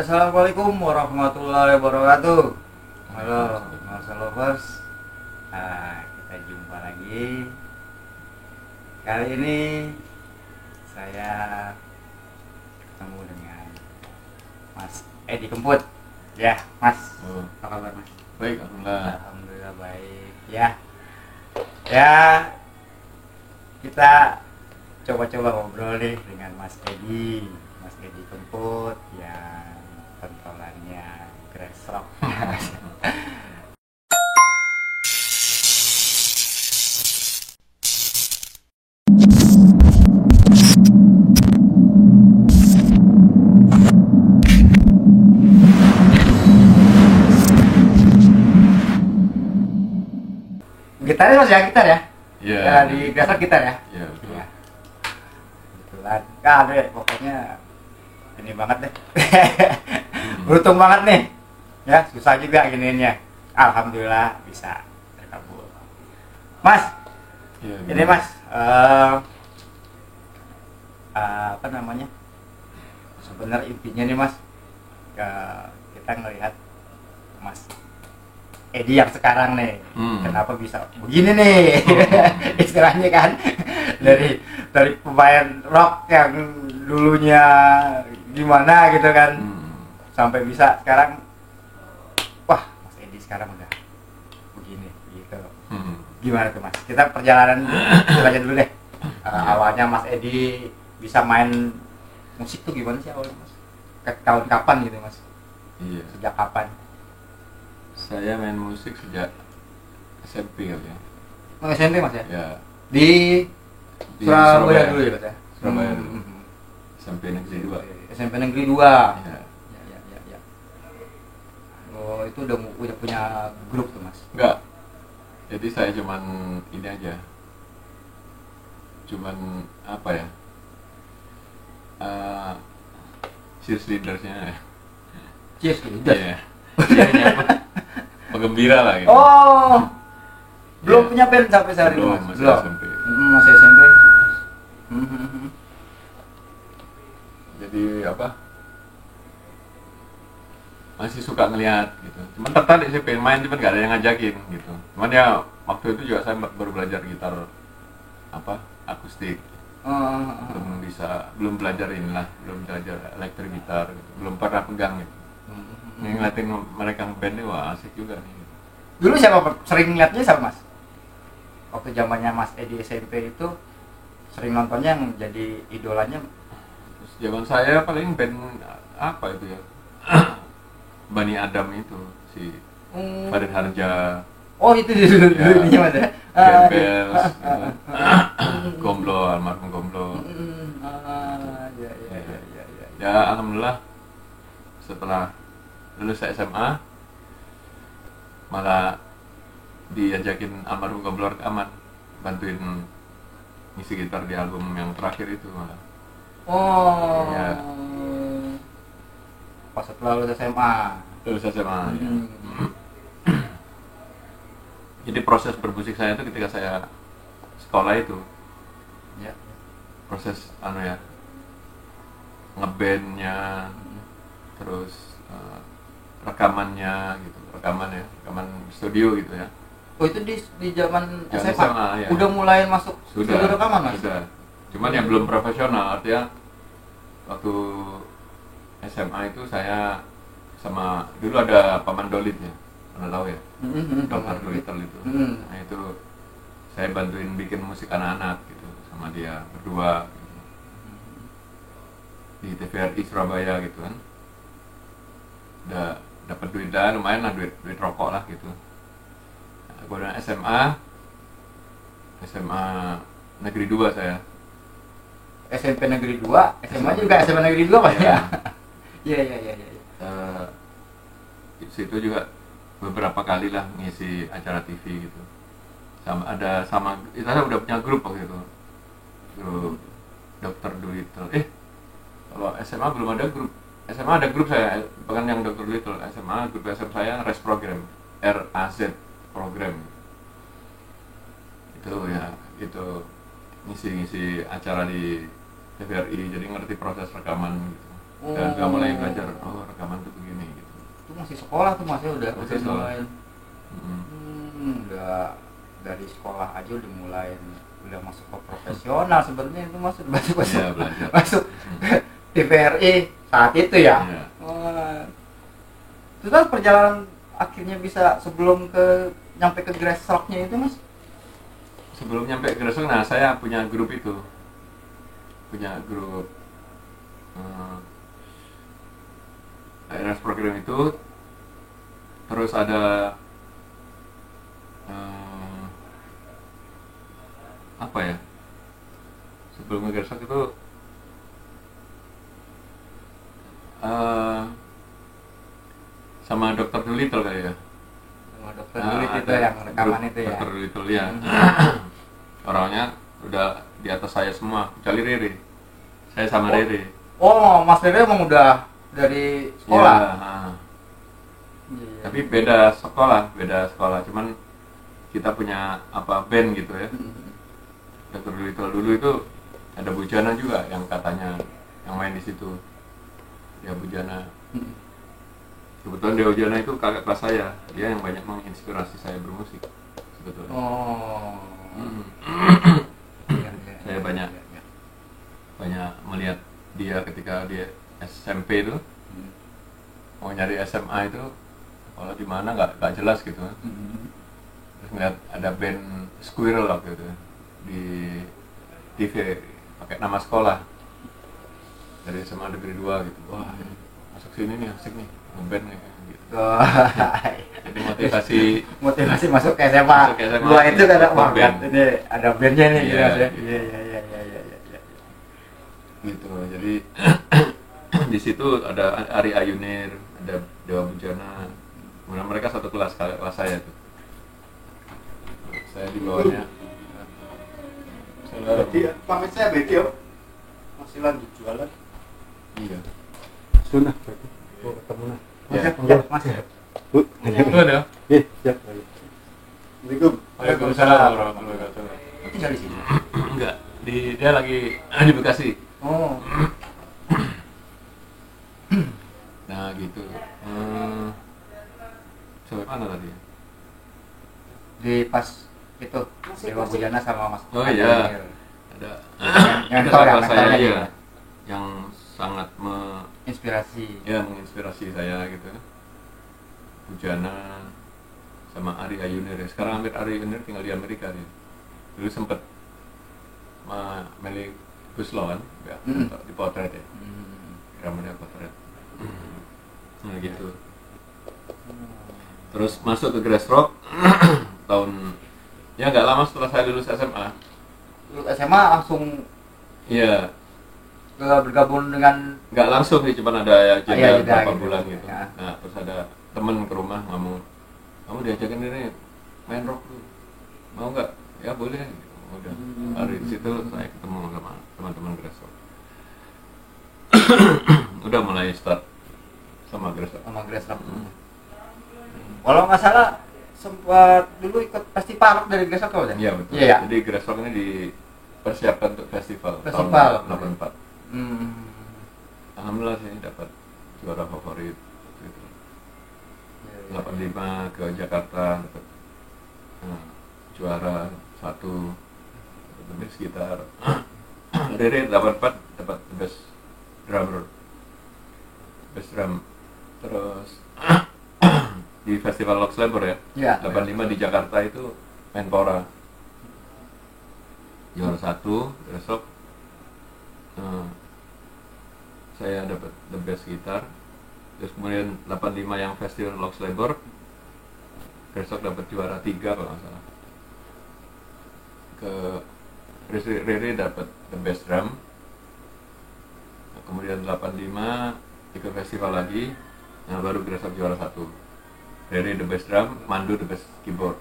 Assalamualaikum warahmatullahi wabarakatuh. Halo, Masa Lovers. Kita jumpa lagi. Kali ini saya ketemu dengan Mas Edi Kemput. Ya, Mas. Apa kabar, Mas? Baik, alhamdulillah. Alhamdulillah baik. Ya, kita coba-coba ngobrol nih dengan Mas Edi Kemput yang pentolannya Grassrock. Gitarnya Mas ya, gitar ya? Iya. Ya, di Grassrock gitar ya? Iya, betul. Iya. Kebetulan, ada pokoknya ini banget deh. Beruntung banget nih. Ya, susah juga gininya. Alhamdulillah bisa terkabul. Mas, Iya, ini Mas, apa namanya? Sebenarnya intinya nih Mas, kita ngelihat Mas Edi yang sekarang nih, kenapa bisa begini nih? Istilahnya kan dari pemain rock yang dulunya gimana gitu kan, sampai bisa sekarang, wah Mas Edi sekarang udah begini gitu. Gimana tuh Mas? Kita perjalanan aja dulu deh. Awalnya Mas Edi bisa main musik tuh gimana sih awalnya Mas? Tahun kapan gitu Mas? Iya. Sejak kapan? Saya main musik sejak SMP kali ya. SMP Mas ya? Ya. Di Surabaya dulu ya Mas ya? Surabaya dulu. SMP Negeri 2. SMP Negeri 2. Ya. Ya. Oh, itu udah punya grup tuh Mas? Enggak. Jadi saya cuman ini aja. Cuman apa ya? Cheers leadersnya ya. Cheers leader? Iya. Iya, apa? Penggembira lah gitu. Oh, belum punya band sampai saat ini Belum, Mas? masih SMP. Masih SMP. Jadi apa? Masih suka ngelihat gitu. Cuman tertarik sih pengen main, cuman gak ada yang ngajakin gitu. Cuman ya waktu itu juga saya baru belajar gitar apa akustik. Belum belajar inilah, belum belajar elektrik gitar gitu. Belum pernah pegang gitu. Ngeliatin mereka ngeband nih, wah asik juga nih. Dulu siapa sering ngeliatnya siapa Mas? Waktu zamannya Mas Edi SMP itu sering nontonnya yang jadi idolanya? Terus zaman saya paling band apa itu ya? Bani Adam itu si Farid Harja. Oh itu dulu ininya Mas ya? Gembels, Gomblo, almarhum Gomblo. Ya alhamdulillah setelah lulus SMA malah diajakin almarhum Gomblo rekaman, bantuin ngisi gitar di album yang terakhir itu malah. Oh. Ya. Pas setelah lulus SMA. Lulus SMA. Ya. Jadi proses bermusik saya itu ketika saya sekolah itu, Ya. proses ngebandnya, terus rekamannya gitu, rekaman studio gitu ya. Oh itu di zaman Ya, SMA? SMA, ya. Udah mulai masuk Sudah studio rekaman Mas? Sudah. Cuman yang belum profesional, artinya waktu SMA itu saya sama dulu ada Paman Dolit ya, pernah tahu ya? Dr. Dolittle itu. Nah itu saya bantuin bikin musik anak-anak gitu sama dia berdua gitu. Di TVRI Surabaya gitu kan. Udah dapat duit lumayan lah, duit rokok lah gitu. Nah, kemudian SMA Negeri 2 saya. SMP Negeri 2, SMA juga SMA Negeri 2 Mas ya? Iya. Di situ juga beberapa kali lah ngisi acara TV gitu. Sama kita udah punya grup waktu itu. Grup Dr. Dolittle. Kalau SMA belum ada grup. SMA ada grup saya, bahkan yang Dr. Dolittle. SMA grup SMA saya RAZ program, RAZ program. Itu ya, itu ngisi acara di TVRI, jadi ngerti proses rekaman gitu. Dan udah mulai belajar, oh rekaman tuh begini gitu. Itu masih sekolah tuh Mas ya, udah sekolah. mulai. Udah dari sekolah aja udah mulai, udah masuk ke profesional sebenarnya itu Mas, udah masuk masuk TVRI saat itu ya. Terus perjalanan akhirnya bisa sebelum nyampe ke Grassrock-nya itu Mas? Sebelum nyampe ke Grassrock, nah saya punya grup itu, punya grup awareness program itu. Terus ada apa ya, sebelum ke Grassrock itu sama Dokter Dolittle kali ya. Sama Dokter Dolittle itu yang rekaman itu ya. Dokter Dolittle ya. Orangnya udah di atas saya semua, kecuali Riri. Saya sama Riri. Oh, Mas Riri emang udah dari sekolah. Tapi beda sekolah. Cuman kita punya band gitu ya. Dokter Dolittle dulu itu ada Bujana juga yang katanya yang main di situ. Ya Bujana. Kebetulan Dewa Bujana itu kakak kelas saya. Dia yang banyak menginspirasi saya bermusik sebetulnya. Saya banyak melihat dia ketika dia SMP itu mau nyari SMA itu kalau di mana nggak jelas gitu. Terus ngeliat ada band Squirrel waktu itu di TV pakai nama sekolah dari SMA Negeri 2 gitu. Wah, masuk sini nih asik nih ngeband nih gitu. Jadi motivasi masuk ke SMA. Gua itu kan ini ada bandnya nih gitu ya. Iya. Gitu. Jadi di situ ada Ari Ayunir, ada Dewa Bujana. Kemudian mereka satu kelas saya tuh. Saya di bawahnya. Jadi pamit saya Beki yo. Masih lanjut jualan. Iya. Sunnah berarti. Oh, ketemu nah. Mas. Bu, Itu ada. siap. Assalamualaikum. Waalaikumsalam warahmatullahi wabarakatuh. Tinggal di sini. Enggak, dia lagi di Bekasi. Oh. Nah gitu. Sampai mana tadi? Di pas itu Dewa Bujana sama Mas. Oh iya. Ada yang saya ya. Yang sangat menginspirasi saya gitu. Bujana sama Ari Ayunir. Sekarang Ari Ayunir tinggal di Amerika dia. Dulu sempet sama Meli Guslo kan, ya, di potret ya. Drummernya potret. Nah gitu. Terus masuk ke Grassrock tahun ya nggak lama setelah saya lulus SMA. Lulus SMA langsung bergabung dengan nggak langsung sih, cuman ada jeda beberapa gitu. bulan gitu. Ya. Nah terus ada temen ke rumah kamu diajakin ini main rock tuh, mau nggak? Ya boleh. Gitu. Udah dari situ saya ketemu sama teman-teman Grassrock. Udah mulai start sama Grassrock. Kalau nggak salah sempat dulu ikut festival dari Grassrock kan? Iya betul. Iya. Jadi Grassrock ini dipersiapkan untuk festival. Tahun 84. Alhamdulillah sih dapat juara favorit gitu. 85 ke Jakarta dapat juara 1 lebih sekitar Rere 84 dapat best drum. Terus di festival Lox Labor ya 85 di Jakarta itu Menpora juara 1 besok saya dapat the best gitar. Terus kemudian 85 yang festival Lox Labor besok dapat juara 3 kalau nggak salah. Ke Riri dapat the best drum. Nah, kemudian 85 ikut festival lagi, nah baru Grassrock juara 1. Riri the best drum, Mandu the best keyboard.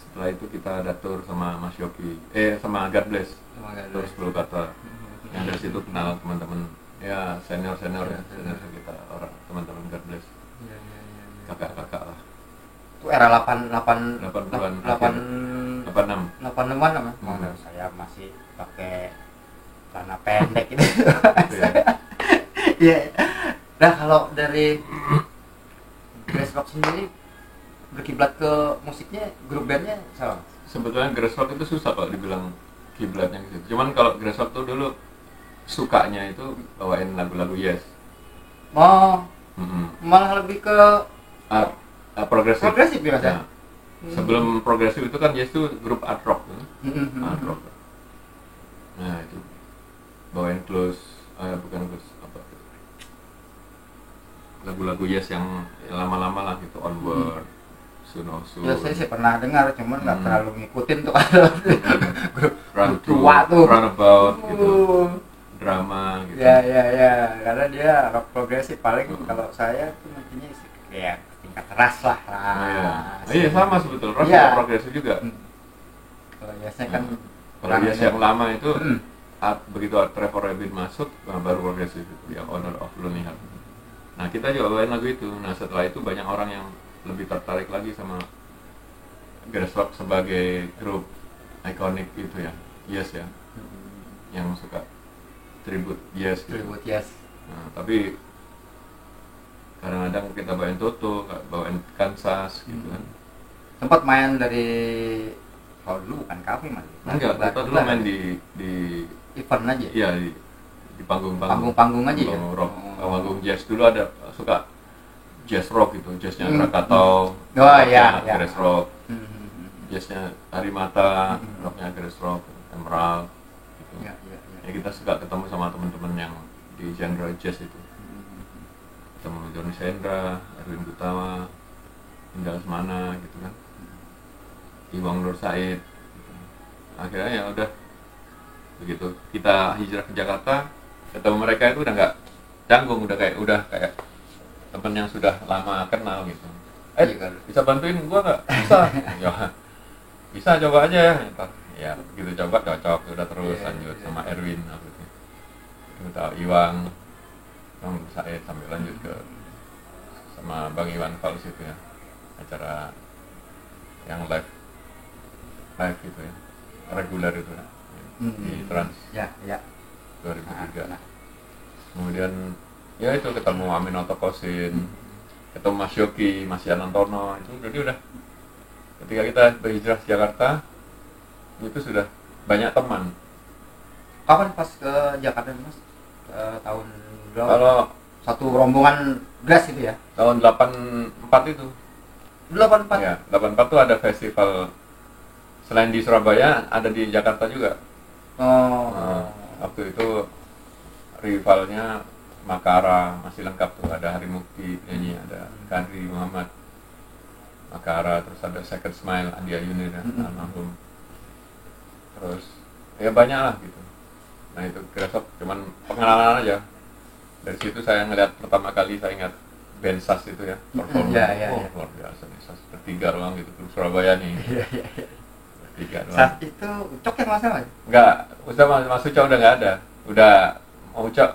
Setelah itu kita datur sama Mas Yogi, sama God Bless. Terus 10 kata. Yang dari situ kenal teman-teman, ya senior kita, orang teman-teman God Bless. Kakak-kakak lah. Itu era 86. 86an. Saya masih pakai celana pendek gitu. Iya. Nah kalau dari Grassrock sendiri berkiblat ke musiknya, grup bandnya sama. Sebetulnya Grassrock itu susah kalau dibilang kiblatnya gitu. Cuman kalau Grassrock tuh dulu sukanya itu bawain lagu-lagu Yes. Oh, Mm-mm. malah lebih ke Progresif. progresif ya mas ya? Nah, sebelum progresif itu kan Yes itu grup art rock, art rock. Nah itu bawain Close, bukan Close apa? Lagu-lagu Yes yang lama-lama lah gitu, Onward, Sunosu. Ya saya sih pernah dengar, cuman nggak terlalu ngikutin tuh kalau grup Run tua tuh. Runabout gitu, drama gitu. Ya, karena dia rock progresif paling kalau saya tuh nantinya sih kayak tingkat ras lah. Iya sama sebetulnya, ras Iya. juga progresif juga. Kalau biasanya kan Kalau Yes yang lama itu begitu Trevor Rabin masuk baru progresif itu yang Honor of Lonely Heart. Nah kita juga bawain lagu itu. Nah setelah itu banyak orang yang lebih tertarik lagi sama Grassrock sebagai grup ikonik itu ya, Yes ya, yang suka tribute Yes gitu. Tribute Yes. Nah, tapi kadang-kadang kita bawain Toto, bawain Kansas gitu kan. Sempat main dari kalau dulu bukan kafe mas. Enggak, kita dulu main di event aja. iya di panggung-panggung. Panggung aja ya. Panggung rock, panggung jazz dulu ada suka jazz rock gitu, jazznya Krakatau, Oh iya, Grass Rock, jazznya Harimata, rocknya Grass Rock, Emerald, gitu. Iya. Ya kita suka ketemu sama teman-teman yang di genre jazz itu, ketemu Johnny Sendra, Erwin Gutawa, Indra Lesmana gitu kan, Iwang Nur Said. Gitu. Akhirnya ya udah begitu kita hijrah ke Jakarta, ketemu mereka itu udah nggak canggung, udah kayak temen yang sudah lama kenal gitu. Bisa bantuin gua nggak? Bisa. Ya bisa, coba aja ya. Ya begitu coba cocok, udah terus lanjut sama Erwin aku itu. Minta Iwang Said sampai lanjut ke sama Bang Iwan Fals itu ya, acara yang live gitu ya, reguler itu ya, di Trans Ya. 2003. Kemudian ya itu ketemu Aminoto Kosin, ketemu Mas Yogi, Mas Yanantono, itu jadi udah ketika kita berhijrah ke Jakarta itu sudah banyak teman. Kapan pas ke Jakarta mas? Tahun berapa? Kalau Satu rombongan Grass itu ya? tahun 84 itu 84. ya, 84 tuh ada festival selain di Surabaya ada di Jakarta juga. Nah, waktu itu rivalnya Makara masih lengkap tuh, ada Hari Mukti nyanyi, ada Kandri Muhammad Makara, terus ada Second Smile Andi Ayuni dan almarhum, terus ya banyak lah gitu. Nah itu Grassrock cuman pengenalan aja. Dari situ saya ngeliat pertama kali, saya ingat band Sas itu ya perform. Luar biasa nih, Sas bertiga doang gitu, terus Surabaya nih. Bertiga doang. Saat itu Ucok yang masalah? Enggak, Mas Ucok udah nggak ada, udah mau Ucok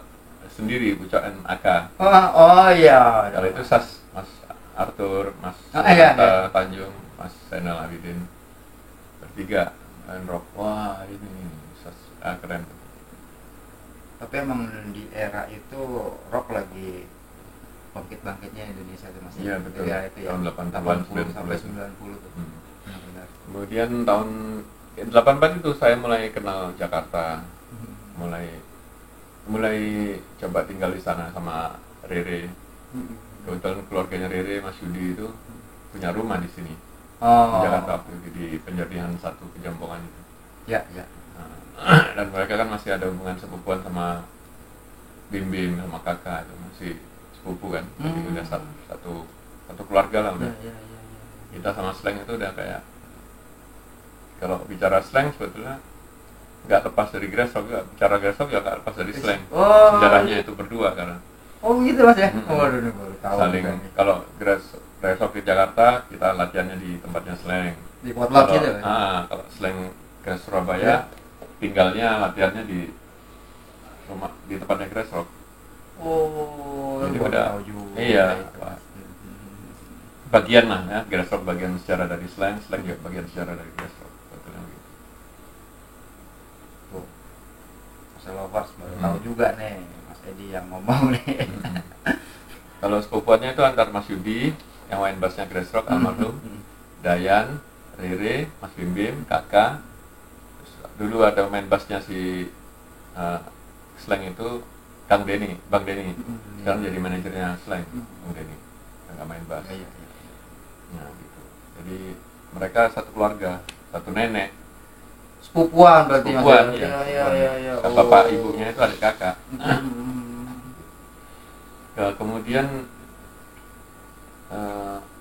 sendiri, Ucok NAK. Oh iya. Kalau itu Sas, Mas Arthur, Mas Tanjung, Mas Zainal Abidin, bertiga main rock. Wah ini Sas, keren. Tapi emang di era itu rock lagi bangkit-bangkitnya Indonesia itu masih. Iya betul. Ya, itu ya. Tahun 80 sampai 90 tuh. Benar. Kemudian tahun 84 itu saya mulai kenal Jakarta, mulai coba tinggal di sana sama Rere. Kebetulan keluarganya Rere, Mas Yudi itu punya rumah di sini, di Jakarta waktu itu, di Penjernihan 1 Kejampongan itu. Ya. Nah, dan mereka kan masih ada hubungan sepupuan sama Bim sama kakak, itu masih sepupu kan, jadi udah satu keluarga lah udah. Ya. Kita sama Slang itu udah kayak, kalau bicara Slang sebetulnya nggak lepas dari Grassrock, bicara Grassrock ya nggak lepas dari Slang. Sejarahnya itu berdua karena. Oh gitu mas ya? Waduh, baru tahu. Saling, kalau Grassrock di Jakarta kita latihannya di tempatnya Slang. Di Potlot gitu kan? Kalau Slang ke Surabaya, tinggalnya latihannya di rumah, di tempatnya Grassrock. Jadi udah tahu juga. Iya. Bagian lah ya, Grassrock bagian secara dari Slang juga bagian secara dari Grassrock. Tuh, Mas Lovers baru tahu juga nih Mas Jadi yang ngomong nih. Kalau sepupuannya itu antar Mas Yudi, yang main bassnya Grassrock almarhum, Dayan, Rere, Mas Bim Bim, Kakak. Terus dulu ada main bassnya si Slang itu Bang Denny. Sekarang jadi manajernya Slang, Bang Denny. Nggak main bass. Nah, gitu. Jadi mereka satu keluarga, satu nenek. Sepupuan berarti Mas. Sepupuan, Ya. Bapak ibunya itu adik kakak. Kemudian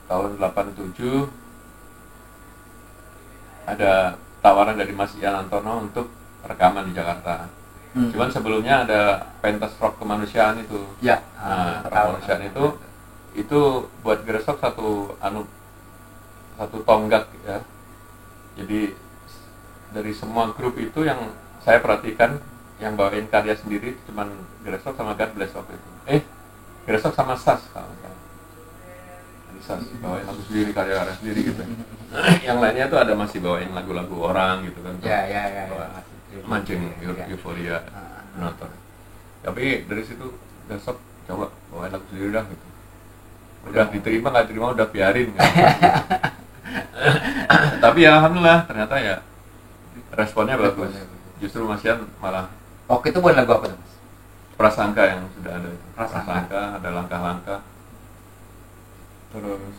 tahun 87 ada tawaran dari Mas Ian Antono untuk rekaman di Jakarta. Cuman sebelumnya ada pentas rock kemanusiaan itu. Ya. Nah, rock kemanusiaan itu buat Grassrock satu tonggak ya. Jadi dari semua grup itu yang saya perhatikan yang bawain karya sendiri cuman Grassrock sama God Bless waktu itu. Grassrock sama Sas kalau misalnya. Sas bawain lagu sendiri, karya-karya sendiri gitu. Yang lainnya tuh ada masih bawain lagu-lagu orang gitu kan. Ya. Mancing euforia penonton. Tapi dari situ Grassrock coba bawain lagu sendiri dah gitu. Udah diterima nggak terima udah biarin gitu. Tapi ya alhamdulillah ternyata ya responnya bagus. Justru Mas Ian malah Waktu itu buat lagu apa tuh Mas? Prasangka yang sudah ada itu. Prasangka. Ada langkah-langkah. Terus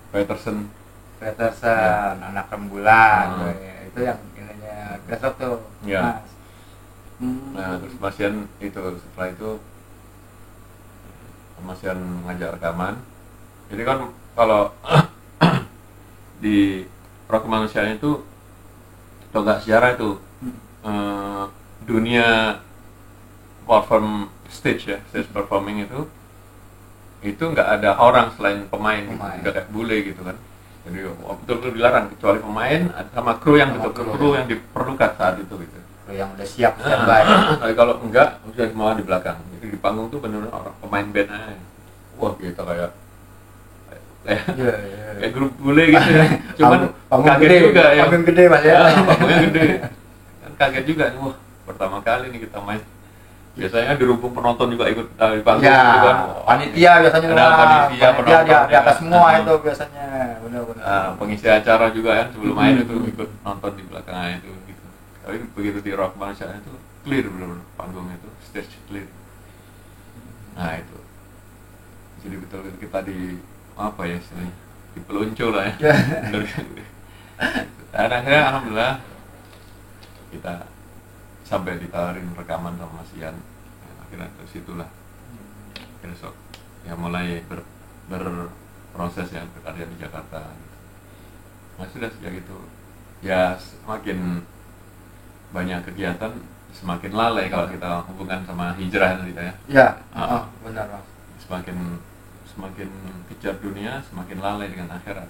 Peterson, Anak Rembulan. Itu yang ininya Grassrock tuh. Ya. Mas. Nah, terus Mas Ian itu setelah itu Mas Ian ngajak rekaman. Jadi kan kalau di rock kemanusiaan itu tonggak sejarah itu dunia perform stage performing itu nggak ada orang selain pemain. Gitu. Udah kayak bule gitu kan. Jadi betul-betul dilarang kecuali pemain sama kru yang betul-betul yang diperlukan saat itu gitu. Yang udah siap standby. Tapi kalau enggak udah malah di belakang. Jadi di panggung tuh benar-benar orang pemain band aja. Wah gitu kayak grup bule gitu ya. Cuman kaget gede, juga ya. panggung gede Mas ya. Panggungnya gede. Kan kaget juga nih, wah pertama kali nih kita main. Biasanya dirubung penonton juga ikut di panggung gitu kan. Panitia biasanya ada panitia penonton di atas semua itu biasanya. Benar. Pengisi acara juga kan sebelum main itu ikut nonton di belakangnya itu gitu. Tapi begitu di rock kemanusiaan itu clear benar-benar panggung itu stage clear. Nah itu. Jadi betul kita di apa ya istilahnya dipeluncur lah ya. Dan akhirnya alhamdulillah kita sampai ditawarin rekaman sama Mas Ian. Akhirnya dari situlah Grassrock ya mulai berproses ya berkarya di Jakarta. Nah sudah sejak itu ya semakin banyak kegiatan semakin lalai kalau kita hubungkan sama hijrah kita ya. Ya, benar Mas. Semakin kejar dunia, semakin lalai dengan akhirat.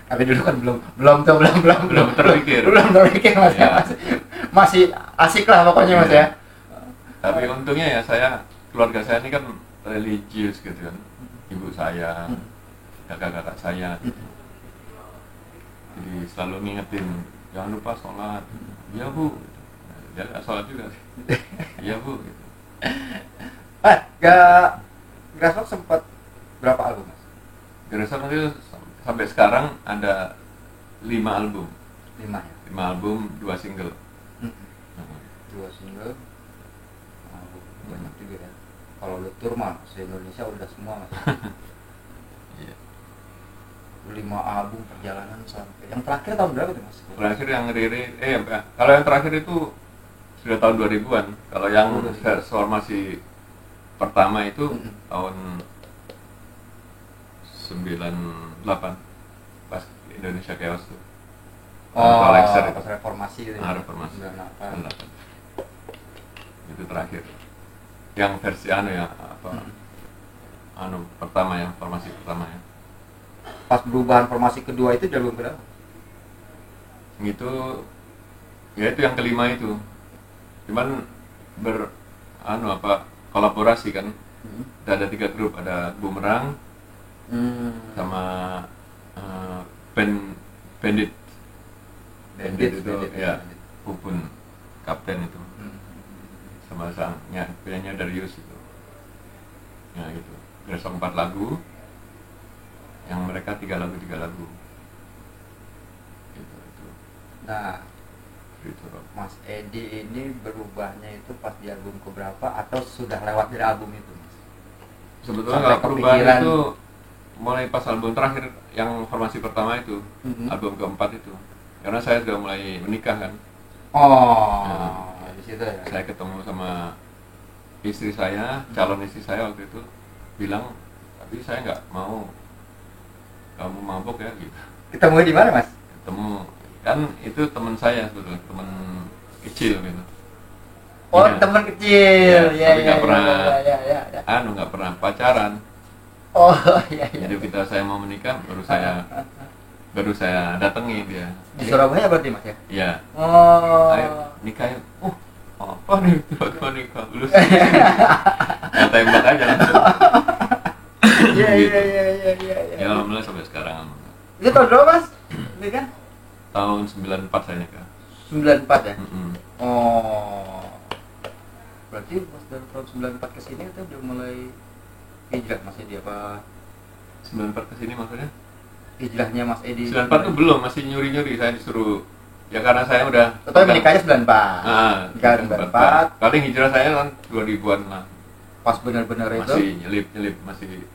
Tapi dulu kan belum terpikir. Belum terpikir Mas ya. Masih asik lah pokoknya Mas ya. Tapi untungnya ya keluarga saya ini kan religius gitu kan. Ibu saya, kakak-kakak saya. Jadi selalu ngingetin jangan lupa sholat. Iya Bu. Dia nggak sholat juga. Iya Bu. Gitu. Grassrock sempat berapa album Mas? Grassrock itu sampai sekarang ada 5 album. 5 ya? 5 album, 2 single. 2 single. Banyak juga ya. Kalau lu tour mah se-Indonesia udah semua Mas. Iya. 5 album perjalanan sampai yang terakhir tahun berapa tuh Mas? Terakhir yang kalau yang terakhir itu sudah tahun 2000-an. Kalau yang formasi pertama itu tahun 98 pas Indonesia Chaos tuh. Pas reformasi itu. Reformasi. 98. Itu terakhir. Yang versi pertama ya, formasi pertama ya. Pas perubahan formasi kedua itu album berapa? Itu ya itu yang kelima itu. Cuman kolaborasi kan. Ada 3 grup, ada Bumerang sama Bandit itu ya Upun kapten itu sama sangnya penyanyi Darius itu. Ya itu. Gresok 4 lagu, yang mereka 3 lagu. Itu. Nah, Gitu, Rob. Mas Edi ini berubahnya itu pas di album keberapa atau sudah lewat dari album itu, Mas? Sebetulnya Sampai nggak perubahan kepikiran. itu mulai pas album terakhir yang formasi pertama itu, Mhm. album keempat itu. Karena saya sudah mulai menikah kan. Oh, Nah, di situ ya. Saya ketemu sama istri saya, calon istri saya waktu itu bilang, tapi saya nggak mau kamu mabok ya gitu. Ketemu di mana, Mas? Ketemu kan itu teman saya sebetulnya, teman kecil gitu. Oh, Iya. teman kecil. Ya, tapi nggak pernah ya. nggak pernah pacaran. Oh, iya. Jadi kita saya mau menikah baru saya datangi dia. Di Surabaya berarti, Mas ya? Iya. Oh. Ayo nikah yuk. Apa nih tiba-tiba nikah? Lu ya tembak aja langsung. Iya. Gitu. Iya. Ya alhamdulillah sampai sekarang. Itu tahun berapa, Mas? Ini kan Tahun 94 saya nikah. 94 ya? Mm-mm. Oh. Berarti pas dari tahun 94 ke sini itu udah mulai hijrah Mas Edi apa? 94 ke sini maksudnya? Hijrahnya Mas Edi. 94 tuh belum, masih nyuri-nyuri saya disuruh. Ya karena saya udah Tapi menikahnya 94. Nikah 94. Paling hijrah saya kan 2000-an lah. Pas benar-benar itu. Masih nyelip, masih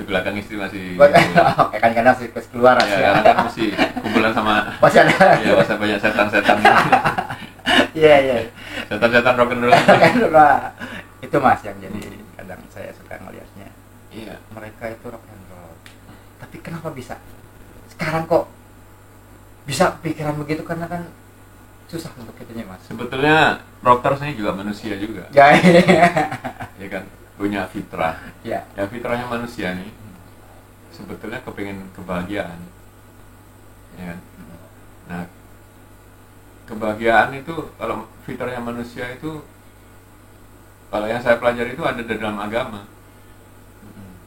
di belakang istri masih Oke kan karena sih keluar ya, karena kan masih kumpulan sama Masih ada. ya masa banyak setan-setan. Iya. Setan-setan rock and roll. Kan, itu Mas yang jadi kadang saya suka ngelihatnya. Iya. Mereka itu rock and roll. Tapi kenapa bisa? Sekarang kok bisa pikiran begitu karena kan susah untuk itunya Mas. Sebetulnya rockers ini juga manusia juga. Ya. Ya kan, punya fitrah. Ya. Ya fitrahnya manusia nih sebetulnya kepingin kebahagiaan. Ya kan? Nah, kebahagiaan itu kalau fitrahnya manusia itu kalau yang saya pelajari itu ada di dalam agama,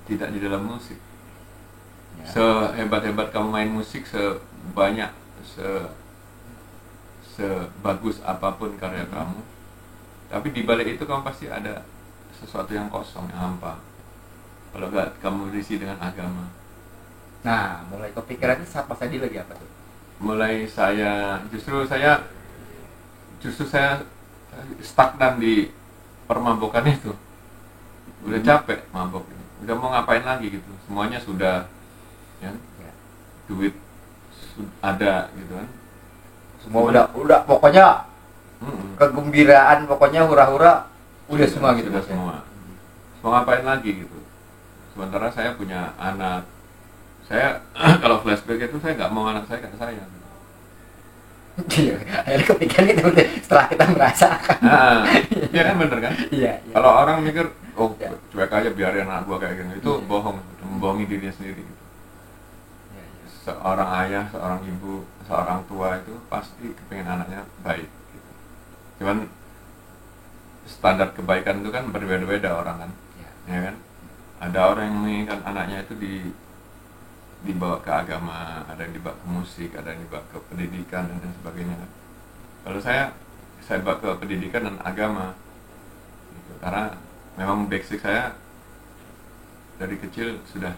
tidak di dalam musik. Ya. Sehebat-hebat kamu main musik, sebagus apapun karya kamu, tapi di balik itu kamu pasti ada sesuatu yang kosong, yang hampa. Kalau nggak kamu diisi dengan agama. Nah, mulai kepikirannya saat Mas Edi lagi apa tuh? Mulai justru saya stagnan di permabukan itu. Udah capek mabok, udah mau ngapain lagi gitu. Semuanya sudah, ya, duit ada gitu kan. Semua udah pokoknya Mm-mm. kegembiraan, pokoknya hura-hura udah semua gitu Sudah Mas ya? semua. Mau ngapain lagi gitu. Sementara saya punya anak. Saya kalau flashback itu saya nggak mau anak saya kayak saya. Iya, akhirnya kepikiran gitu setelah kita merasakan. Nah, ya kan bener kan? Iya. Kalau orang mikir, oh Ya. cuek aja biarin anak gua kayak gini, itu Iya. bohong, membohongi dirinya sendiri. Gitu. Iya. Seorang ayah, seorang ibu, seorang tua itu pasti kepingin anaknya baik. Gitu. Cuman standar kebaikan itu kan berbeda-beda orang kan, Iya. ya kan? Ada orang yang menginginkan anaknya itu dibawa ke agama, ada yang dibawa ke musik, ada yang dibawa ke pendidikan dan sebagainya. Kalau saya bawa ke pendidikan dan agama, gitu. Karena memang basic saya dari kecil sudah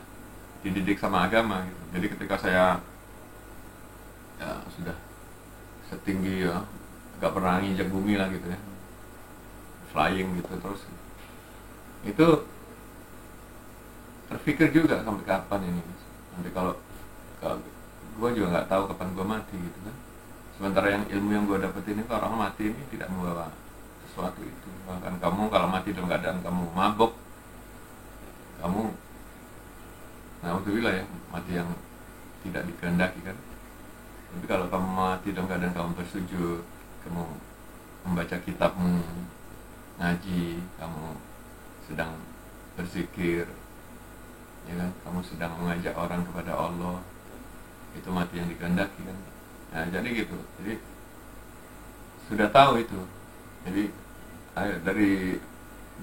dididik sama agama, gitu. Jadi ketika saya ya sudah setinggi ya, nggak pernah nginjak bumi lah gitu ya, flying gitu terus, itu terpikir juga sampai kapan ini. Nanti kalau gue juga nggak tahu kapan gue mati gitu kan. Sementara yang ilmu yang gue dapetin itu orang mati ini tidak membawa sesuatu itu. Bahkan kamu kalau mati dalam keadaan kamu mabok, kamu alhamdulillah ya mati yang tidak dikehendaki kan. Tapi kalau kamu mati dalam keadaan kamu bersujud, kamu membaca kitabmu, ngaji, kamu sedang berzikir, ya kan, kamu sedang mengajak orang kepada Allah, itu mati yang dikehendaki kan. Nah jadi gitu, jadi sudah tahu itu. Jadi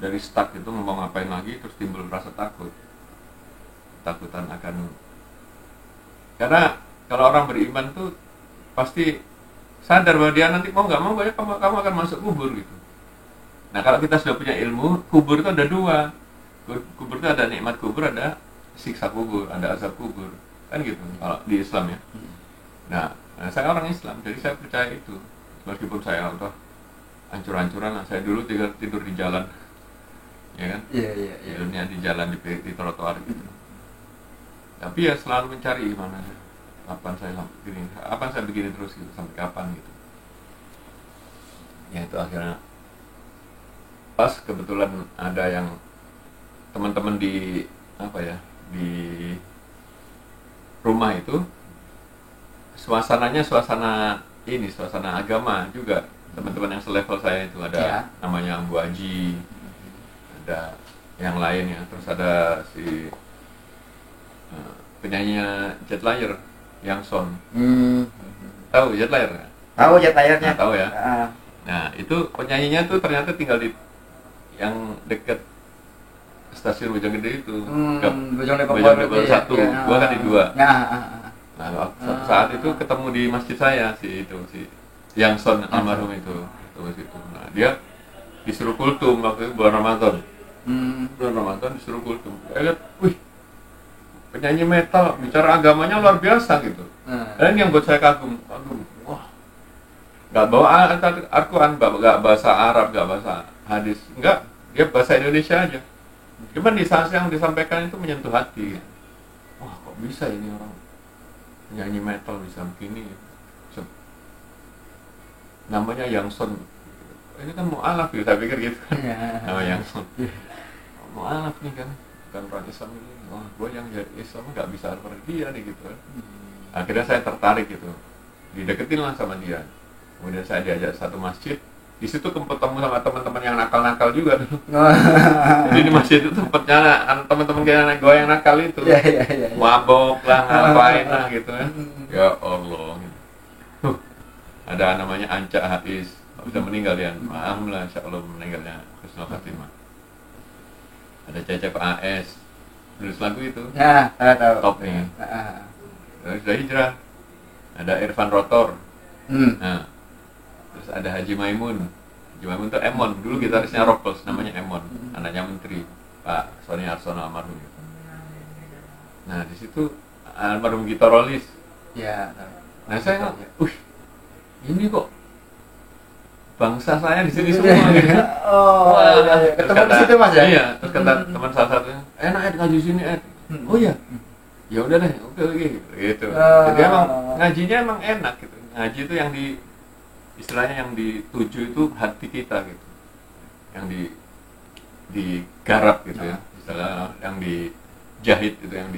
dari start itu mau ngapain lagi, terus timbul rasa takutan akan, karena kalau orang beriman tuh pasti sadar bahwa dia nanti mau nggak mau kamu akan masuk kubur gitu. Nah kalau kita sudah punya ilmu, kubur itu ada dua. Kubur itu ada nikmat kubur, ada siksa kubur, ada azab kubur, kan gitu kalau di Islam ya. Nah, saya orang Islam, jadi saya percaya itu. Meskipun saya udah hancur-hancuran, saya dulu tidur di jalan, ya kan? Iya. Tidurnya di jalan di trotoar gitu. Tapi ya selalu mencari gimana, kapan saya begini terus gitu, sampai kapan gitu. Ya itu akhirnya pas kebetulan ada yang teman-teman di di rumah itu suasananya suasana agama juga, teman-teman yang selevel saya itu ada Ya. namanya Bu Haji, ada yang lain ya, terus ada si penyanyinya Jetlayer, Yang tahu Jetlayer nggak? Tahu jet layarnya. Nah, tahu ya. Ah. Nah itu penyanyinya tuh ternyata tinggal di yang deket stasiun Bojonggede itu. Bojonggede baru satu, gua kan di dua. Ya. Nah suatu saat itu ketemu di masjid saya si Yang almarhum itu situ. Nah dia disuruh kultum waktu itu bulan Ramadan. Bulan Ramadan disuruh kultum. Saya lihat, wih, penyanyi metal bicara agamanya luar biasa gitu. Dan yang buat saya kagum, wah, nggak bawa Al-Quran, nggak bahasa Arab, nggak bahasa hadis, nggak, dia bahasa Indonesia aja. Cuman di saat yang disampaikan itu menyentuh hati. Wah, kok bisa ini orang penyanyi metal bisa begini? Namanya Yangson. Ini kan mu'alaf ya, saya pikir gitu kan. Nama Yangson. Mu'alaf nih kan, bukan orang Islam ini. Wah, gue yang Islam nggak bisa seperti dia nih gitu kan. Akhirnya saya tertarik gitu, dideketin lah sama dia. Kemudian saya diajak satu masjid. Di situ ketemu sama teman-teman yang nakal-nakal juga dulu. Jadi di masjid itu tempatnya teman-teman kayak gue yang nakal itu. Iya. Mabok lah, ngapain lah gitu kan. Ya Allah. Ada namanya Anca Hais, sudah meninggal ya. Alhamdulillah, insya Allah meninggalnya husnul khatimah. Ada Cecep AS, tulis lagu itu. Ya, tahu. Top nih. Sudah hijrah. Ada Irfan Rotor. Nah, terus ada Haji Maimun. Haji Maimun itu Emon, dulu gitarisnya Rockles, namanya Emon, anaknya menteri Pak Sony Arsono almarhum. Nah di situ almarhum Gitarolis. Ya. Nah saya, ini kok bangsa saya di sini semua gitu. Oh, Wah, ketemu di situ Mas ya? Iya, terus kata teman salah satunya, enak ngaji sini Oh iya, ya udah deh, oke gitu. Jadi emang ngajinya emang enak gitu. Ngaji itu yang istilahnya yang dituju itu hati kita gitu, yang digarap gitu ya, istilah yang dijahit itu, yang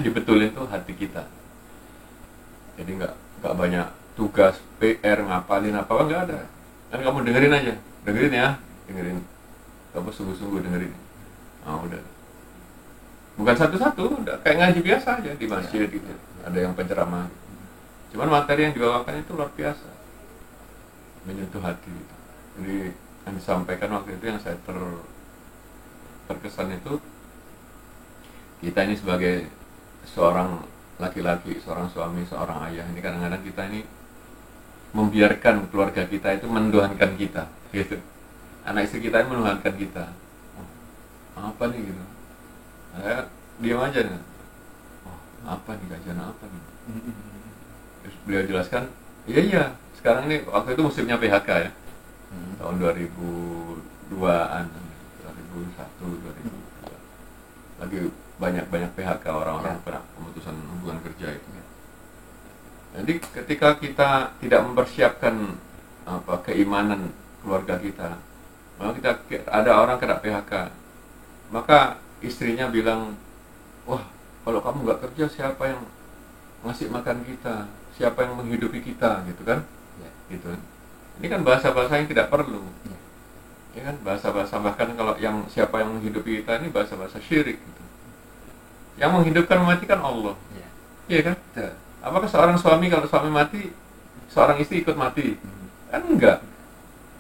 dibetulin tuh hati kita. Jadi nggak banyak tugas PR ngapalin apa nggak ada, kan kamu dengerin aja, dengerin kamu sungguh-sungguh dengerin. Nah udah, bukan satu-satu, udah kayak ngaji biasa aja di masjid gitu, ada yang penceramah, cuman materi yang dibawakan itu luar biasa, menyentuh hati gitu. Jadi yang disampaikan waktu itu yang saya terkesan itu, kita ini sebagai seorang laki-laki, seorang suami, seorang ayah, ini kadang-kadang kita ini membiarkan keluarga kita itu menuhankan kita gitu. Anak istri kita ini menuhankan kita. Apa nih gitu, saya diam aja nih. Apa nih, kajian apa nih? Terus beliau jelaskan, iya sekarang ini waktu itu musimnya PHK ya, tahun 2002-an, 2001, 2002, lagi banyak PHK orang-orang pemutusan hubungan kerja itu. Jadi ketika kita tidak mempersiapkan keimanan keluarga kita, maka ada orang kena PHK, maka istrinya bilang, wah kalau kamu nggak kerja siapa yang ngasih makan kita, siapa yang menghidupi kita, gitu kan? Gitu. Ini kan bahasa-bahasa yang tidak perlu, ya kan? Bahasa-bahasa, bahkan kalau yang siapa yang menghidupi kita ini bahasa-bahasa syirik. Gitu. Yang menghidupkan mematikan Allah, iya kan? Apakah seorang suami kalau suami mati, seorang istri ikut mati? Kan enggak.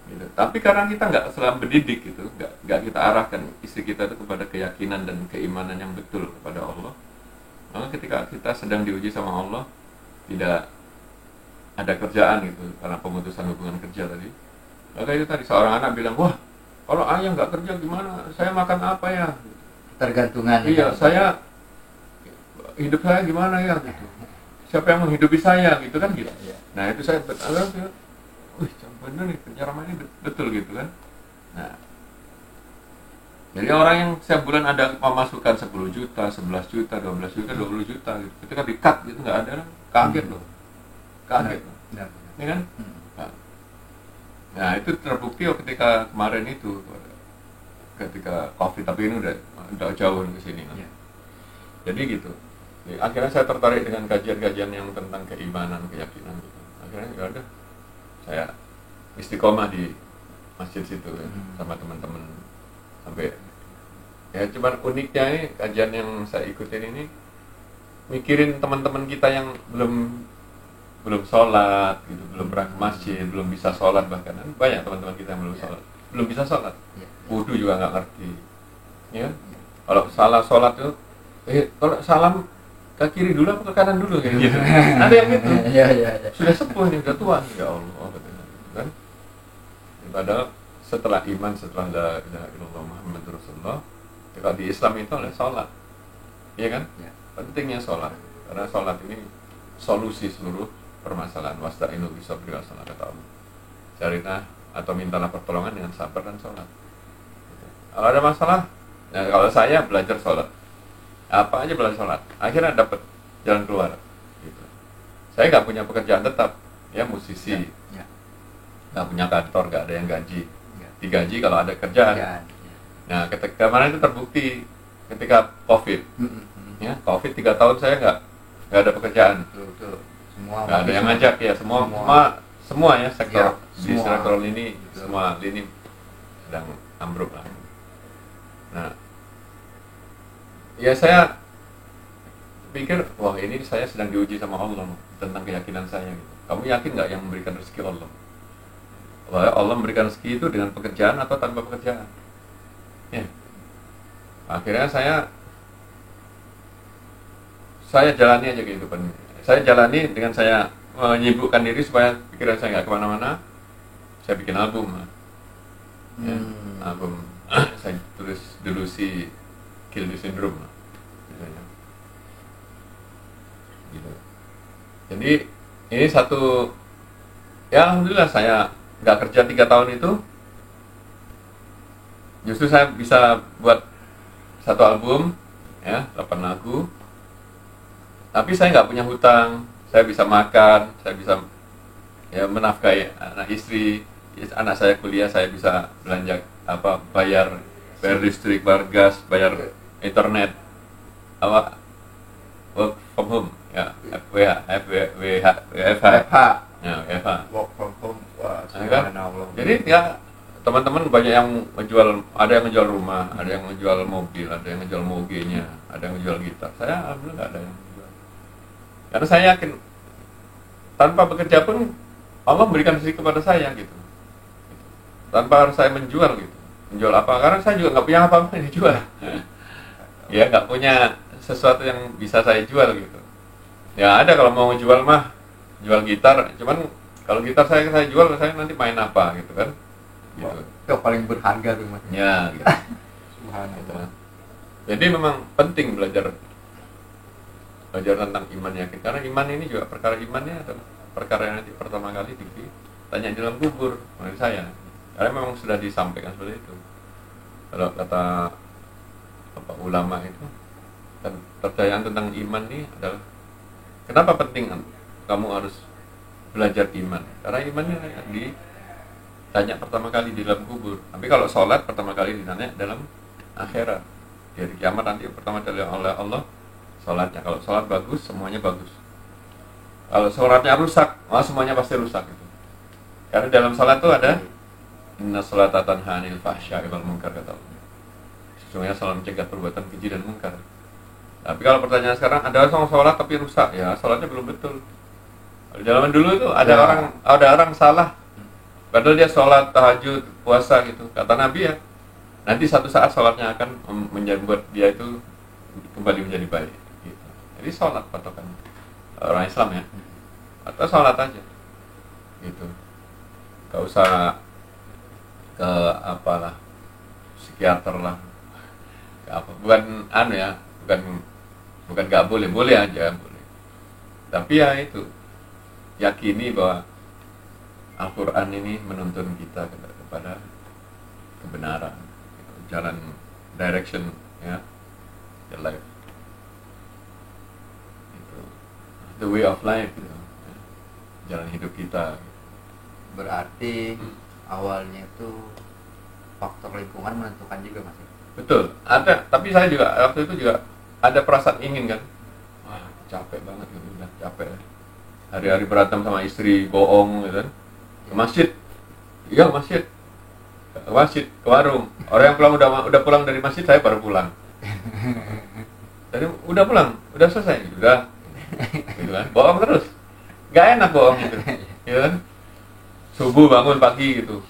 Gitu. Tapi karena kita nggak selalu mendidik gitu, nggak kita arahkan istri kita itu kepada keyakinan dan keimanan yang betul kepada Allah, maka ketika kita sedang diuji sama Allah, tidak ada kerjaan gitu karena pemutusan hubungan kerja tadi, Maka itu tadi seorang anak bilang, wah kalau ayah nggak kerja gimana? Saya makan apa ya? Tergantungan. Iya, saya hidup saya gimana ya gitu. Siapa yang menghidupi saya gitu kan gitu. Iya. Nah itu saya betul, wih bener nih cara mainnya betul gitu kan. Nah, jadi orang yang setiap bulan ada pemasukan 10 juta, 11 juta, 12 juta, 20 juta gitu. Ketika di-cut gitu nggak ada, kaget loh. Kaget loh. Benar. Ini kan? Nah, itu terbukti ketika kemarin itu ketika Covid, tapi ini udah jauh ke sini kan. Iya. Jadi gitu. Jadi, akhirnya saya tertarik dengan kajian-kajian yang tentang keimanan, keyakinan gitu. Akhirnya ya udah saya istiqomah di masjid situ ya, sama teman-teman sampai ya cuman uniknya ini kajian yang saya ikutin ini mikirin teman-teman kita yang belum sholat gitu, belum pernah ke masjid, belum bisa sholat, bahkan banyak teman-teman kita yang belum sholat, belum bisa sholat, wudu juga nggak ngerti ya. Kalau salah sholat tuh kalau salam ke kiri dulu apa ke kanan dulu kayak gitu. Ada yang gitu. Iya. Sudah sepuh nih, udah tua. Ya Allah, katanya. Kan? Padahal setelah iman, setelah la ilaha illallah Muhammadur Rasulullah, kalau di Islam itu ada sholat. Iya kan? Ya. Pentingnya sholat. Karena sholat ini solusi seluruh permasalahan. Wasta'inu bisabri wa salat, kata Allah. Carilah atau mintalah pertolongan dengan sabar dan sholat. Kalau ada masalah, nah kalau saya belajar sholat, apa aja belajar sholat, akhirnya dapat jalan keluar gitu. Saya nggak punya pekerjaan tetap ya, musisi nggak punya kantor, nggak ada yang gaji, digaji kalau ada kerjaan. Nah ketika mana itu terbukti ketika Covid ya, Covid 3 tahun saya nggak ada pekerjaan. Betul. Nggak ada yang ngajak ya, semua ya sektor di sektor ini semua lini sedang ambruk lah. Nah ya saya pikir, wah ini saya sedang diuji sama Allah tentang keyakinan saya gitu. Kamu yakin nggak yang memberikan rezeki Allah? Wah, Allah memberikan rezeki itu dengan pekerjaan atau tanpa pekerjaan? Ya. Akhirnya saya jalani aja kehidupan. Saya jalani dengan saya menyibukkan diri supaya pikiran saya nggak kemana-mana. Saya bikin album, ya, album saya tulis delusi Kill the Syndrome gitu. Jadi ini satu, ya alhamdulillah saya nggak kerja 3 tahun itu, justru saya bisa buat satu album ya, 8 lagu, tapi saya nggak punya hutang, saya bisa makan, saya bisa ya menafkahi anak istri, anak saya kuliah, saya bisa belanja bayar listrik, bayar gas, bayar internet, work from home ya, WFH ya, WFH Work from home. Wah, kan? Jadi ya teman-teman banyak yang menjual, ada yang menjual rumah, ada yang menjual mobil, ada yang menjual mogenya, ada yang menjual gitar. Saya alhamdulillah nggak ada yang menjual, karena saya yakin tanpa bekerja pun Allah memberikan rezeki kepada saya gitu, tanpa harus saya menjual gitu. Menjual apa? Karena saya juga nggak punya apa-apa yang dijual. Ya nggak punya sesuatu yang bisa saya jual gitu. Ya ada kalau mau jual mah jual gitar, cuman kalau gitar saya jual, saya nanti main apa gitu kan? Gitu. Itu paling berharga tuh mas. Ya gitu. Gitu. Jadi memang penting belajar tentang iman, yakin, karena iman ini juga perkara imannya adalah perkara yang nanti pertama kali ditanya di dalam kubur oleh saya. Karena memang sudah disampaikan seperti itu. Kalau kata ulama itu, percayaan tentang iman ini adalah kenapa penting kamu harus belajar iman? Karena imannya ditanya pertama kali di dalam kubur. Tapi kalau sholat pertama kali ditanya dalam akhirat. Di hari kiamat nanti pertama kali oleh Allah sholatnya. Kalau sholat bagus, semuanya bagus. Kalau sholatnya rusak, semuanya pasti rusak gitu. Karena dalam sholat itu ada inna sholata tanha 'anil fahsya'i wal munkar, kata Allah. Sesungguhnya sholat mencegah perbuatan keji dan munkar. Tapi kalau pertanyaan sekarang, ada orang sholat tapi rusak, ya sholatnya belum betul. Di zaman dulu itu ada orang salah, padahal dia sholat tahajud, puasa gitu. Kata Nabi ya, nanti satu saat sholatnya akan membuat dia itu kembali menjadi baik. Gitu. Jadi sholat patokan orang Islam ya, atau sholat aja, gitu. Gak usah ke apalah psikiater lah, ke apa, bukan ya, bukan nggak boleh, boleh aja boleh, tapi ya itu yakini bahwa Al-Quran ini menuntun kita kepada kebenaran, jalan direction ya, the life, itu the way of life gitu. Jalan hidup kita. Berarti awalnya itu faktor lingkungan menentukan juga Mas. Betul, ada, tapi saya juga waktu itu juga ada perasaan ingin kan, wah capek banget gitu, udah capek hari-hari berantem sama istri, bohong gitu kan, ke masjid, iya masjid, ke warung, orang yang pulang udah pulang dari masjid, saya baru pulang. Tadi udah pulang, udah selesai, udah, gitu kan, bohong terus, nggak enak bohong gitu, ya kan, subuh bangun pagi gitu,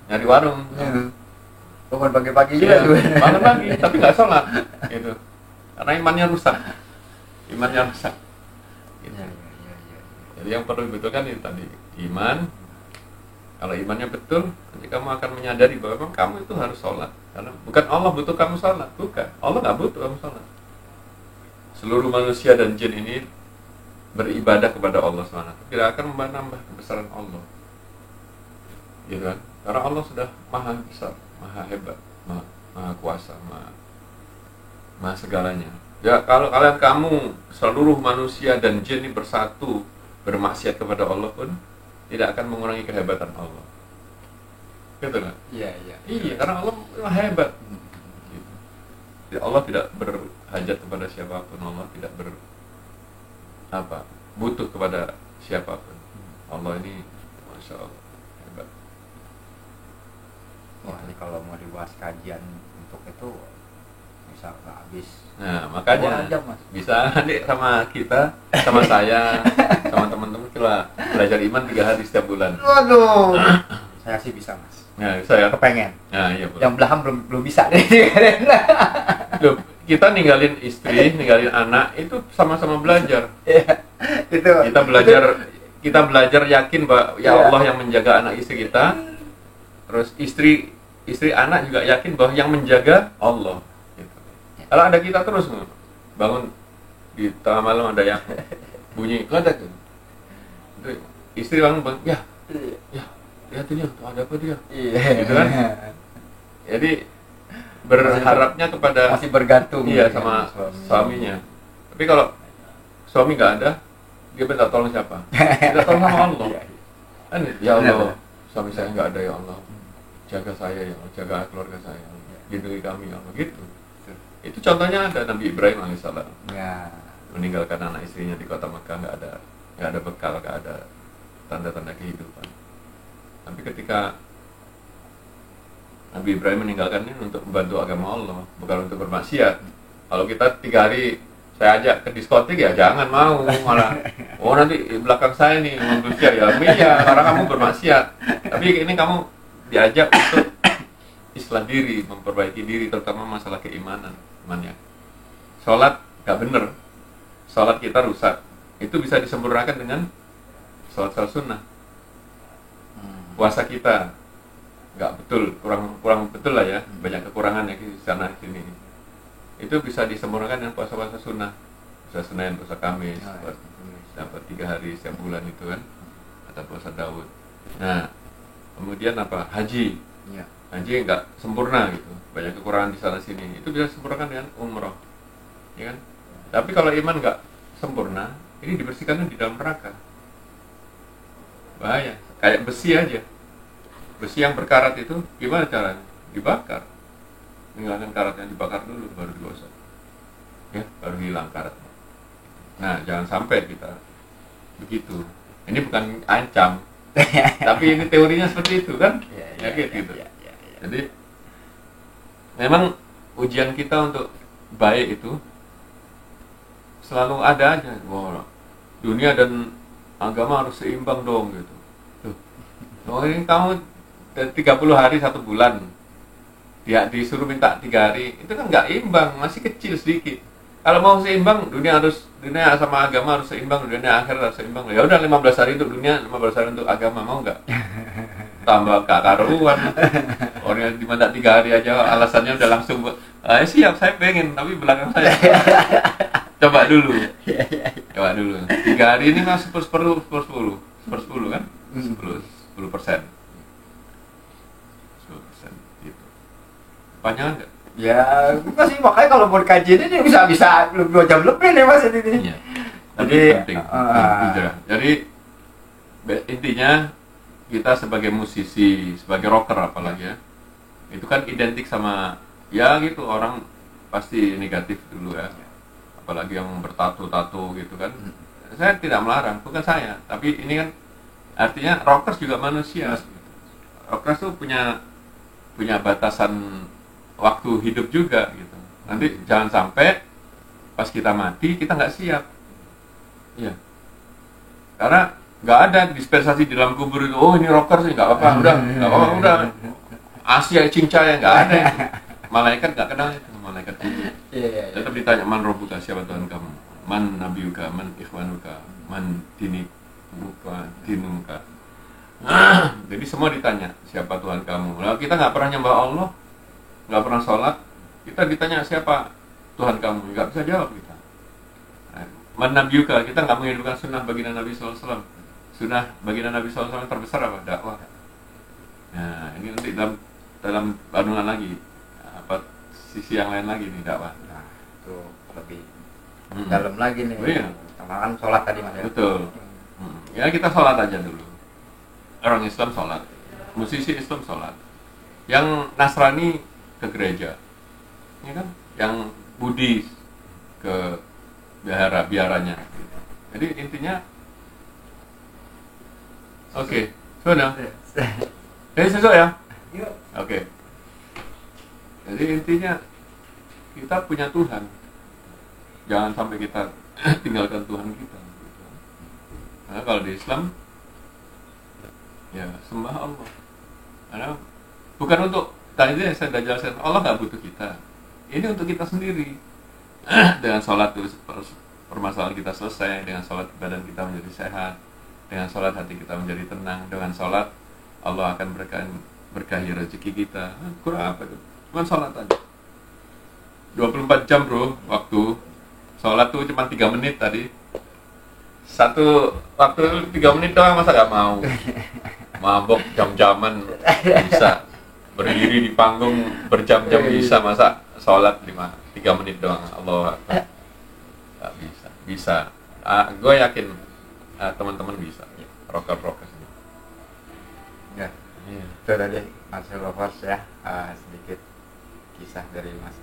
nyari warung, Bangun pagi-pagi juga tuh. bangun pagi, tapi nggak sholat, gitu, karena imannya rusak, gitu. Jadi yang perlu dibetulkan itu tadi iman. Kalau imannya betul, nanti kamu akan menyadari bahwa memang kamu itu harus sholat. Karena bukan Allah butuh kamu sholat, bukan. Allah nggak butuh kamu sholat. Seluruh manusia dan jin ini beribadah kepada Allah SWT, tidak akan menambah kebesaran Allah, gitu kan? Karena Allah sudah maha besar, maha hebat, maha kuasa, maha segalanya. Ya kalau kamu seluruh manusia dan jin ini bersatu bermaksiat kepada Allah pun tidak akan mengurangi kehebatan Allah, gitu kan? Iya. Iya, karena Allah hebat. Gitu. Allah tidak berhajat kepada siapapun, Allah tidak butuh kepada siapapun. Allah ini, masya Allah, hebat. Wah, ini kalau mau dibahas kajian untuk itu bisa nggak habis. Nah, makanya aja, Mas. bisa nanti sama kita, sama saya, sama teman-teman kita belajar iman 3 hari setiap bulan. Waduh. Saya sih bisa Mas. Nah, saya Kepengen. Nah, iya, boleh. Yang belakang belum bisa deh. Loh, kita ninggalin istri, ninggalin anak itu sama-sama belajar. Iya. Itu. Kita belajar yakin bahwa ya Allah yang menjaga anak istri kita. Terus istri anak juga yakin bahwa yang menjaga Allah. Gitu. Kalau ada kita terus bangun di tengah malam ada yang bunyi kodek tuh. Istri bangun ya lihat dia tuh ada apa dia. Iya. Gitu kan? Jadi berharapnya kepada masih bergantung sama suaminya. Tapi kalau suami nggak ada, dia minta tolong siapa? Minta tolong sama Allah. Kan ya Allah, suami saya nggak ada ya Allah, jaga saya ya Allah, jaga keluarga saya, lindungi kami ya Allah, gitu. Itu contohnya ada Nabi Ibrahim alaihissalam. Ya. Meninggalkan anak istrinya di kota Mekah, nggak ada bekal, nggak ada tanda-tanda kehidupan. Tapi ketika Nabi Ibrahim meninggalkan ini untuk membantu agama Allah, bukan untuk bermaksiat. Kalau kita 3 hari saya ajak ke diskotik ya jangan mau, malah nanti belakang saya nih manusia ya karena kamu bermaksiat. Tapi ini kamu diajak untuk islah diri, memperbaiki diri, terutama masalah imannya. Sholat gak bener, sholat kita rusak, itu bisa disempurnakan dengan sholat sunnah. Puasa kita nggak betul, kurang betul lah ya, banyak kekurangan ya di sana sini. Itu bisa disempurnakan dengan puasa sunnah, puasa Senin, puasa Kamis, dapat 3 hari setiap bulan itu kan, atau puasa Daud. Nah, kemudian haji, haji nggak sempurna gitu, banyak kekurangan di sana sini. Itu bisa disempurnakan dengan umroh, ya kan? Tapi kalau iman nggak sempurna, ini dibersihkan di dalam neraka, bahaya. Kayak besi aja. Besi yang berkarat itu gimana caranya? Dibakar. Menghilangkan karatnya, dibakar dulu baru digosok. Ya, baru hilang karatnya. Nah, jangan sampai kita begitu. Ini bukan ancam. Tapi ini teorinya seperti itu kan? Gitu. Jadi memang ujian kita untuk baik itu selalu ada aja. Wah, dunia dan agama harus seimbang dong gitu. Ini kamu 30 hari 1 bulan dia disuruh minta 3 hari, itu kan nggak imbang, masih kecil sedikit. Kalau mau seimbang, dunia sama agama harus seimbang, dunia akhir harus seimbang. Ya udah 15 hari untuk dunia, 15 hari untuk agama, mau nggak? tambah gak karuan. Orang di mana 3 hari aja alasannya udah langsung siap saya pengen tapi belakang saya. Coba dulu. 3 hari ini mas 10 kan? 10%. 10% gitu. Panjang enggak? Ya, masih makanya kalau mau dikaji ini bisa 2 jam lebih nih mas ini. Iya. Jadi penting. Jadi intinya kita sebagai musisi, sebagai rocker apalagi ya, itu kan identik sama ya gitu, orang pasti negatif dulu ya, apalagi yang bertato-tato gitu kan. Saya tidak melarang, bukan saya, tapi ini kan artinya rockers juga manusia. Rockers tuh punya batasan waktu hidup juga gitu. Nanti jangan sampai pas kita mati kita nggak siap. Iya. Karena nggak ada dispensasi di dalam kubur itu. Oh ini rocker sih nggak apa-apa, udah Asia cincaya nggak ada. Malaikat nggak kenal itu, malaikat kubur. Tetap ditanya man robbuka, siapa Tuhan kamu? Man nabiyuka, man ikhwanuka, man dinuka. Jadi semua ditanya siapa Tuhan kamu. Nah, kita nggak pernah nyembah Allah, nggak pernah sholat. Kita ditanya siapa Tuhan kamu, nggak bisa jawab kita. Man nabiyuka, kita nggak menghidupkan sunnah baginda Nabi SAW. Sunnah baginda Nabi SAW terbesar apa? Dakwah. Nah ini nanti dalam bandungan lagi, apa sisi yang lain lagi nih dakwah. Nah itu lebih dalam lagi nih. Oh, iya. Sama kan sholat tadi mas ya. Betul. Ya kita sholat aja dulu. Orang Islam sholat, musisi Islam sholat. Yang Nasrani ke gereja, ya kan? Yang Buddhis ke biaranya. Jadi intinya, oke, sudah. Ini sesuai ya? Oke. Jadi intinya kita punya Tuhan. Jangan sampai kita tinggalkan Tuhan kita. Karena kalau di Islam, ya sembah Allah. Karena bukan untuk tadi saya sudah jelaskan, Allah nggak butuh kita. Ini untuk kita sendiri. Dengan sholat itu permasalahan kita selesai, dengan sholat badan kita menjadi sehat, dengan sholat hati kita menjadi tenang, dengan sholat Allah akan berkahi rezeki kita. Kurang apa itu? Cuma sholat aja 24 jam bro, waktu sholat tuh cuma 3 menit tadi. Satu waktu 3 menit doang, masa gak mau? Mabok jam-jaman bisa, berdiri di panggung berjam-jam bisa, masa sholat 3 menit doang Allah nggak bisa. Gue yakin teman-teman bisa, rocker ya. Itu tadi Mas Lovers ya, sedikit kisah dari Mas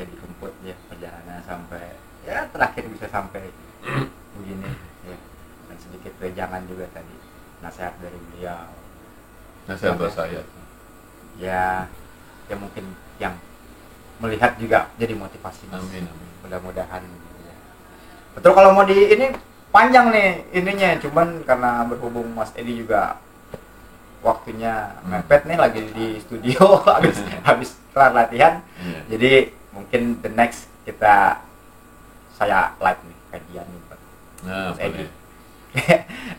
Edi Kempot ya, perjalanan sampai ya terakhir bisa sampai begini ya, dan sedikit wejangan juga tadi, nasihat dari beliau, nasihat buat saya ya mungkin yang melihat juga jadi motivasi. Amin. Mudah-mudahan ya. Betul, kalau mau di ini panjang nih ininya, cuman karena berhubung Mas Edi juga waktunya mepet nih, lagi di studio habis kelar latihan. Jadi mungkin the next saya live nih kajian nih Mas Edi.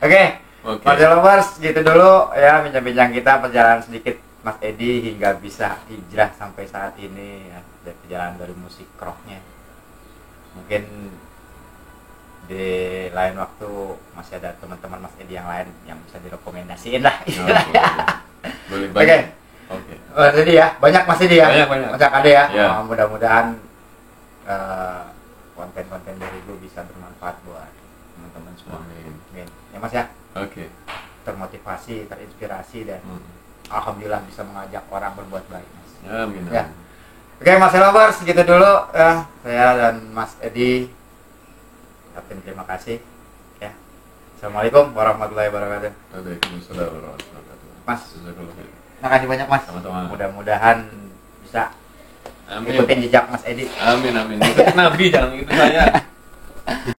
Oke. Mas Lovers, gitu dulu ya bincang-bincang kita, perjalanan sedikit Mas Edi hingga bisa hijrah sampai saat ini ya, dari perjalanan dari musik rocknya. Mungkin di lain waktu masih ada teman-teman Mas Edi yang lain yang bisa direkomendasiin lah. Boleh. Oke. Jadi ya, banyak Mas Edi ya. Banyak ada ya. Mudah-mudahan konten-konten dari lu bisa bermanfaat buat teman-teman semua. Amin. Ya Mas ya. Oke. Termotivasi, terinspirasi, dan alhamdulillah bisa mengajak orang berbuat baik, Mas. Amin. Ya. Oke, Mas Lovers, segitu dulu ya. Saya dan Mas Edi ucapin terima kasih. Ya. Assalamualaikum warahmatullahi wabarakatuh. Waalaikumsalam warahmatullahi wabarakatuh. Mas, terima kasih banyak Mas. Sama-sama. Mudah-mudahan bisa ikutin jejak Mas Edi. Amin. Ikutin Nabi, jangan ikutin saya.